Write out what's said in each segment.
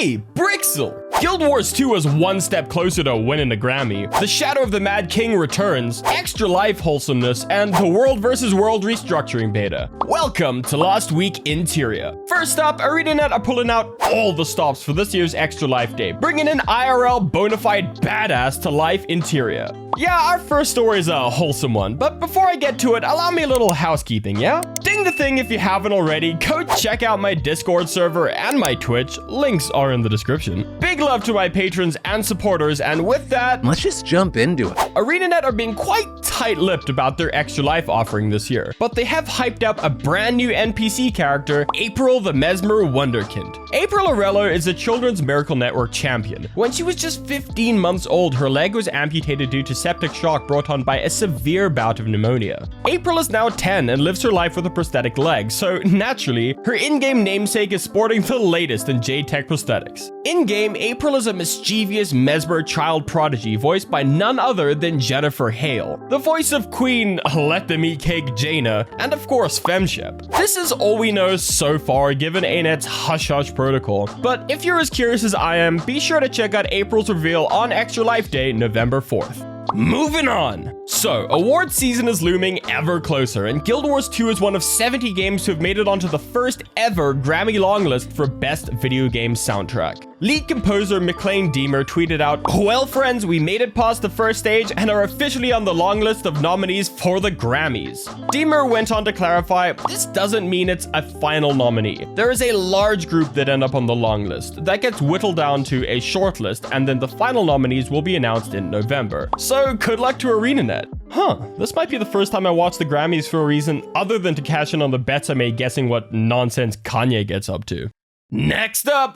Hey, Brixel! Guild Wars 2 is one step closer to winning the Grammy. The Shadow of the Mad King returns, Extralife wholesomeness, and the World vs. World Restructuring Beta. Welcome to Last Week in Tyria. First up, ArenaNet are pulling out all the stops for this year's Extralife Day, bringing an IRL bonafide badass to life in Tyria. Yeah, our first story is a wholesome one, but before I get to it, allow me a little housekeeping, yeah? Ding the thing if you haven't already, go check out my Discord server and my Twitch, links are in the description. Big love to my patrons and supporters, and with that, let's just jump into it. ArenaNet are being quite tight-lipped about their Extralife offering this year, but they have hyped up a brand new NPC character, April the Mesmer Wonderkind. April Arello is a Children's Miracle Network champion. When she was just 15 months old, her leg was amputated due to septic shock brought on by a severe bout of pneumonia. April is now 10 and lives her life with a prosthetic leg, so naturally, her in-game namesake is sporting the latest in J-Tech prosthetics. In-game, April is a mischievous Mesmer child prodigy voiced by none other than Jennifer Hale, the voice of Queen Let Them Eat Cake Jaina, and of course Femshep. This is all we know so far given ANET's hush-hush protocol, but if you're as curious as I am, be sure to check out April's reveal on Extralife Day, November 4th. Moving on. So, award season is looming ever closer, and Guild Wars 2 is one of 70 games to have made it onto the first ever Grammy longlist for Best Video Game Soundtrack. Lead composer McLean Deemer tweeted out, "Well friends, we made it past the first stage and are officially on the long list of nominees for the Grammys." Deemer went on to clarify, "This doesn't mean it's a final nominee. There is a large group that end up on the long list. That gets whittled down to a short list, and then the final nominees will be announced in November. So good luck to ArenaNet." Huh, this might be the first time I watch the Grammys for a reason other than to cash in on the bets I made guessing what nonsense Kanye gets up to. Next up!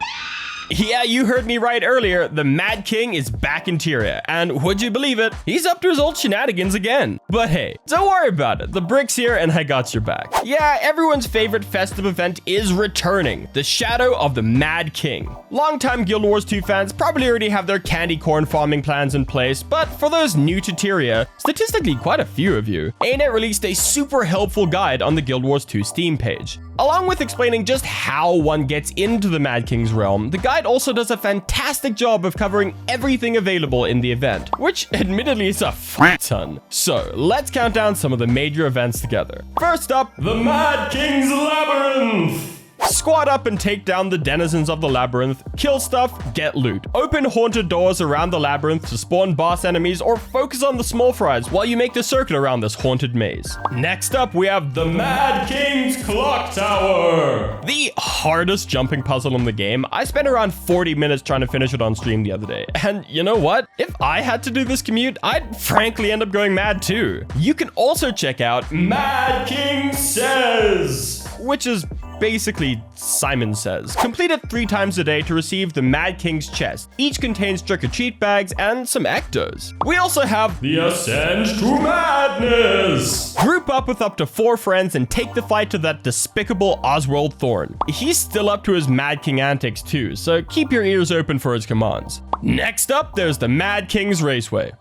Yeah, you heard me right earlier, the Mad King is back in Tyria, and would you believe it, he's up to his old shenanigans again. But hey, don't worry about it, the Brick's here and I got your back. Yeah, everyone's favorite festive event is returning, the Shadow of the Mad King. Longtime Guild Wars 2 fans probably already have their candy corn farming plans in place, but for those new to Tyria, statistically quite a few of you, ANET released a super helpful guide on the Guild Wars 2 Steam page. Along with explaining just how one gets into the Mad King's realm, the guide also does a fantastic job of covering everything available in the event, which admittedly is a fuck ton. So let's count down some of the major events together. First up, the Mad King's Labyrinth! Squad up and take down the denizens of the labyrinth, kill stuff, get loot. Open haunted doors around the labyrinth to spawn boss enemies or focus on the small fries while you make the circuit around this haunted maze. Next up, we have the Mad King's Clock Tower. The hardest jumping puzzle in the game. I spent around 40 minutes trying to finish it on stream the other day. And you know what? If I had to do this commute, I'd frankly end up going mad too. You can also check out Mad King Says, which is basically Simon Says. Complete it 3 times a day to receive the Mad King's chest. Each contains trick-or-treat bags and some ectos. We also have the Ascend to Madness. Group up with up to 4 friends and take the fight to that despicable Oswald Thorne. He's still up to his Mad King antics too, so keep your ears open for his commands. Next up, there's the Mad King's Raceway.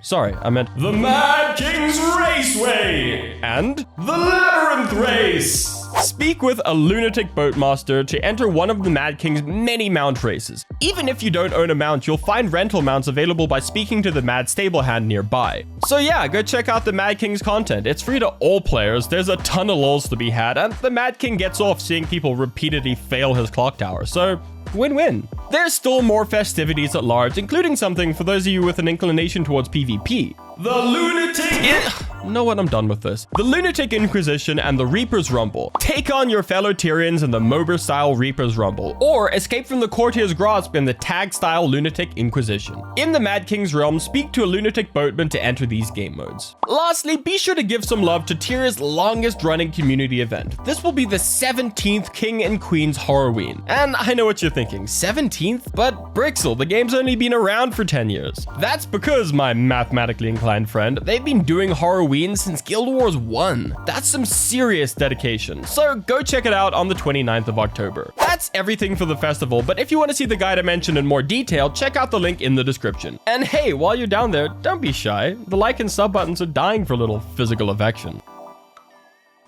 Sorry, I meant the Mad King's Raceway and the Labyrinth Race. Speak with a lunatic boatmaster to enter one of the Mad King's many mount races. Even if you don't own a mount, you'll find rental mounts available by speaking to the Mad stable hand nearby. So yeah, go check out the Mad King's content. It's free to all players, there's a ton of lols to be had, and the Mad King gets off seeing people repeatedly fail his clock tower, so win-win. There's still more festivities at large, including something for those of you with an inclination towards PvP. The Lunatic... know what, I'm done with this. The Lunatic Inquisition and the Reaper's Rumble. Take on your fellow Tyrians in the MOBA-style Reaper's Rumble, or escape from the Courtier's Grasp in the tag-style Lunatic Inquisition. In the Mad King's realm, speak to a lunatic boatman to enter these game modes. Lastly, be sure to give some love to Tyria's longest-running community event. This will be the 17th King and Queen's Horrorween. And I know what you're thinking, 17th? But Brixel, the game's only been around for 10 years. That's because, my mathematically inclined friend, they've been doing Horrorween since Guild Wars 1. That's some serious dedication, so go check it out on the 29th of October. That's everything for the festival, but if you want to see the guide I mentioned in more detail, check out the link in the description. And hey, while you're down there, don't be shy. The like and sub buttons are dying for a little physical affection.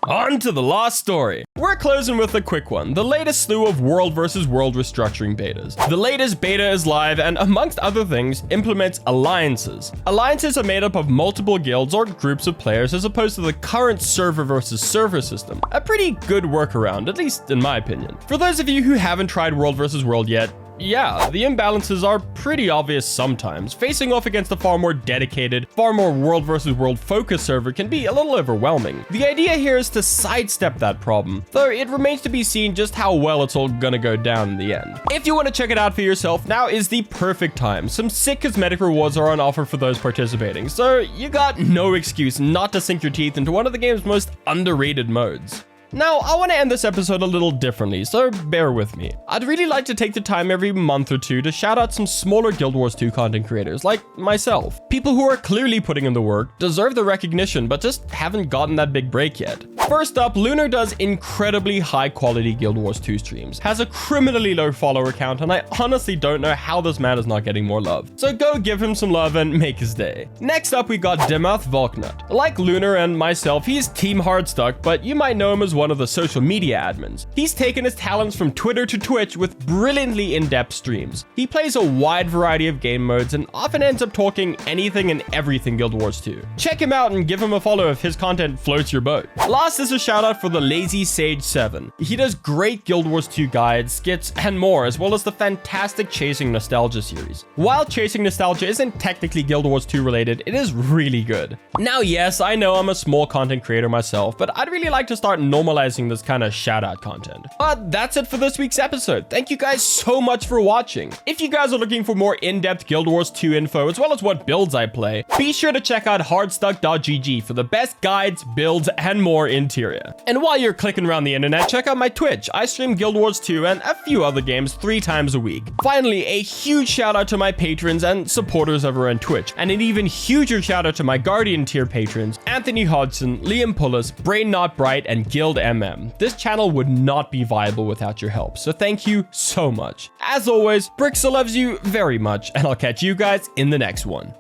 On to the last story. We're closing with a quick one, the latest slew of World vs. World Restructuring betas. The latest beta is live and, amongst other things, implements alliances. Alliances are made up of multiple guilds or groups of players as opposed to the current server versus server system. A pretty good workaround, at least in my opinion. For those of you who haven't tried World vs. World yet, yeah, the imbalances are pretty obvious sometimes. Facing off against a far more dedicated, far more World vs. World focused server can be a little overwhelming. The idea here is to sidestep that problem, though it remains to be seen just how well it's all gonna go down in the end. If you want to check it out for yourself, now is the perfect time. Some sick cosmetic rewards are on offer for those participating, so you got no excuse not to sink your teeth into one of the game's most underrated modes. Now, I want to end this episode a little differently, so bear with me. I'd really like to take the time every month or two to shout out some smaller Guild Wars 2 content creators, like myself. People who are clearly putting in the work, deserve the recognition, but just haven't gotten that big break yet. First up, Lunar does incredibly high quality Guild Wars 2 streams, has a criminally low follower count, and I honestly don't know how this man is not getting more love. So go give him some love and make his day. Next up, we got Demoth Volknut. Like Lunar and myself, he's team Hardstuck, but you might know him as one of the social media admins. He's taken his talents from Twitter to Twitch with brilliantly in-depth streams. He plays a wide variety of game modes and often ends up talking anything and everything Guild Wars 2. Check him out and give him a follow if his content floats your boat. Last is a shout out for the Lazy Sage 7. He does great Guild Wars 2 guides, skits, and more, as well as the fantastic Chasing Nostalgia series. While Chasing Nostalgia isn't technically Guild Wars 2 related, it is really good. Now, yes, I know I'm a small content creator myself, but I'd really like to start normalizing this kind of shout out content. But that's it for this week's episode. Thank you guys so much for watching. If you guys are looking for more in-depth Guild Wars 2 info, as well as what builds I play, be sure to check out hardstuck.gg for the best guides, builds, and more in Tyria. And while you're clicking around the internet, check out my Twitch. I stream Guild Wars 2 and a few other games 3 times a week. Finally, a huge shout out to my patrons and supporters over on Twitch, and an even huger shout out to my Guardian tier patrons, Anthony Hodgson, Liam Pullis, Brain Not Bright, and Guild MM. This channel would not be viable without your help, so thank you so much. As always, Brixel loves you very much, and I'll catch you guys in the next one.